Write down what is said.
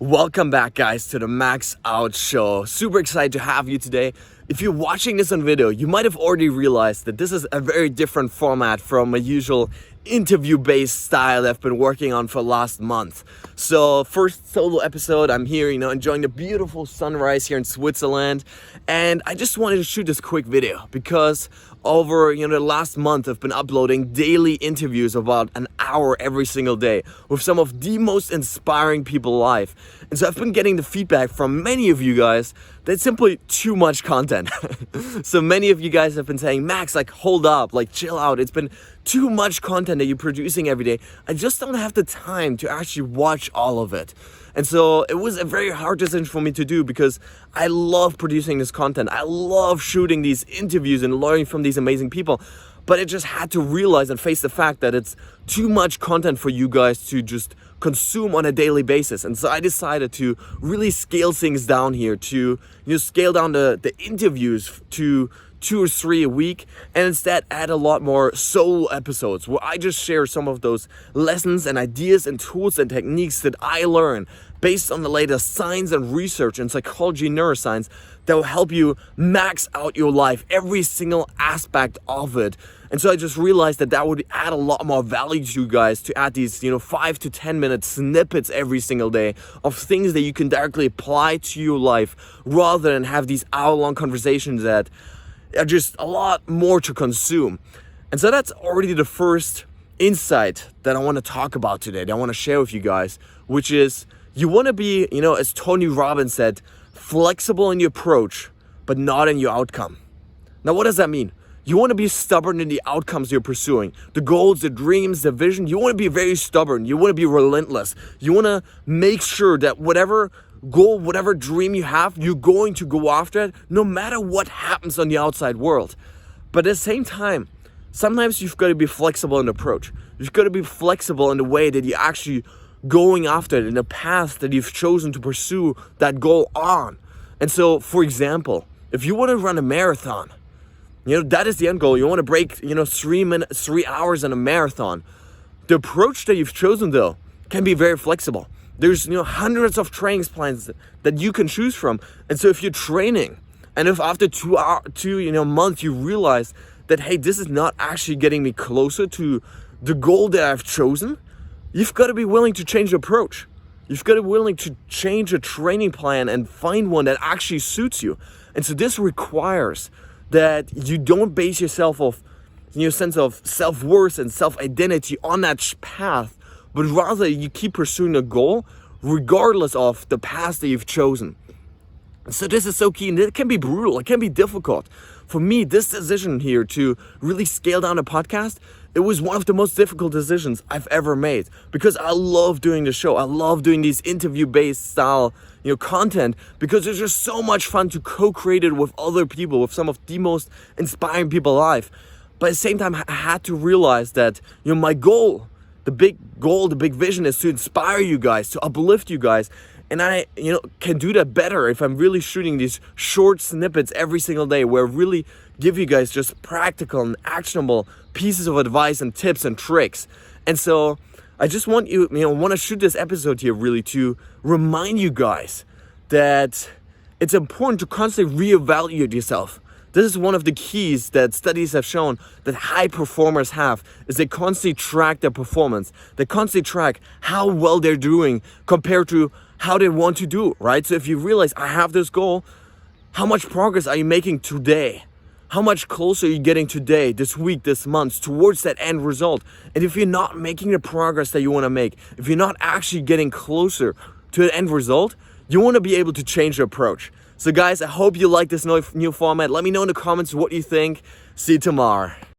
Welcome back, guys, to the Max Out Show. Super excited to have you today. If you're watching this on video, you might have already realized that this is a very different format from a usual interview-based style that I've been working on for last month. So, first solo episode, I'm here, enjoying the beautiful sunrise here in Switzerland. And I just wanted to shoot this quick video because over the last month I've been uploading daily interviews of about an hour every single day with some of the most inspiring people alive. And so I've been getting the feedback from many of you guys that it's simply too much content. So many of you guys have been saying, Max, hold up, chill out. It's been too much content that you're producing every day. I just don't have the time to actually watch all of it. And so it was a very hard decision for me to do because I love producing this content. I love shooting these interviews and learning from these amazing people. But I just had to realize and face the fact that it's too much content for you guys to just consume on a daily basis. And so I decided to really scale things down here, to scale down the interviews to 2 or 3 a week, and instead add a lot more solo episodes where I just share some of those lessons and ideas and tools and techniques that I learn based on the latest science and research in psychology and neuroscience that will help you max out your life, every single aspect of it. And so I just realized that would add a lot more value to you guys to add these 5 to 10 minute snippets every single day of things that you can directly apply to your life rather than have these hour-long conversations that are just a lot more to consume. And so that's already the first insight that I want to talk about today, that I want to share with you guys, which is you want to be, as Tony Robbins said, flexible in your approach, but not in your outcome. Now, what does that mean? You want to be stubborn in the outcomes you're pursuing, the goals, the dreams, the vision. You want to be very stubborn. You want to be relentless. You want to make sure that whatever goal, whatever dream you have, you're going to go after it no matter what happens on the outside world. But at the same time, sometimes you've got to be flexible in the approach. You've got to be flexible in the way that you're actually going after it, in the path that you've chosen to pursue that goal on. And so, for example, if you want to run a marathon, that is the end goal. You want to break, 3 hours in a marathon. The approach that you've chosen, though, can be very flexible. There's, hundreds of training plans that you can choose from. And so if you're training, and if after 2 months you realize that, hey, this is not actually getting me closer to the goal that I've chosen, you've got to be willing to change the approach. You've got to be willing to change a training plan and find one that actually suits you. And so this requires that you don't base yourself off your sense of self-worth and self-identity on that path, but rather you keep pursuing a goal regardless of the path that you've chosen. So this is so key, and it can be brutal, it can be difficult. For me, this decision here to really scale down a podcast, it was one of the most difficult decisions I've ever made because I love doing the show. I love doing these interview-based style content because it's just so much fun to co-create it with other people, with some of the most inspiring people alive. But at the same time, I had to realize that my goal, the big vision is to inspire you guys, to uplift you guys. And I, can do that better if I'm really shooting these short snippets every single day where I really give you guys just practical and actionable pieces of advice and tips and tricks. And so I just want want to shoot this episode here really to remind you guys that it's important to constantly reevaluate yourself. This is one of the keys that studies have shown that high performers have, is they constantly track their performance. They constantly track how well they're doing compared to how they want to do, right? So if you realize I have this goal, how much progress are you making today? How much closer are you getting today, this week, this month, towards that end result? And if you're not making the progress that you want to make, if you're not actually getting closer to the end result, you want to be able to change your approach. So guys, I hope you like this new format. Let me know in the comments what you think. See you tomorrow.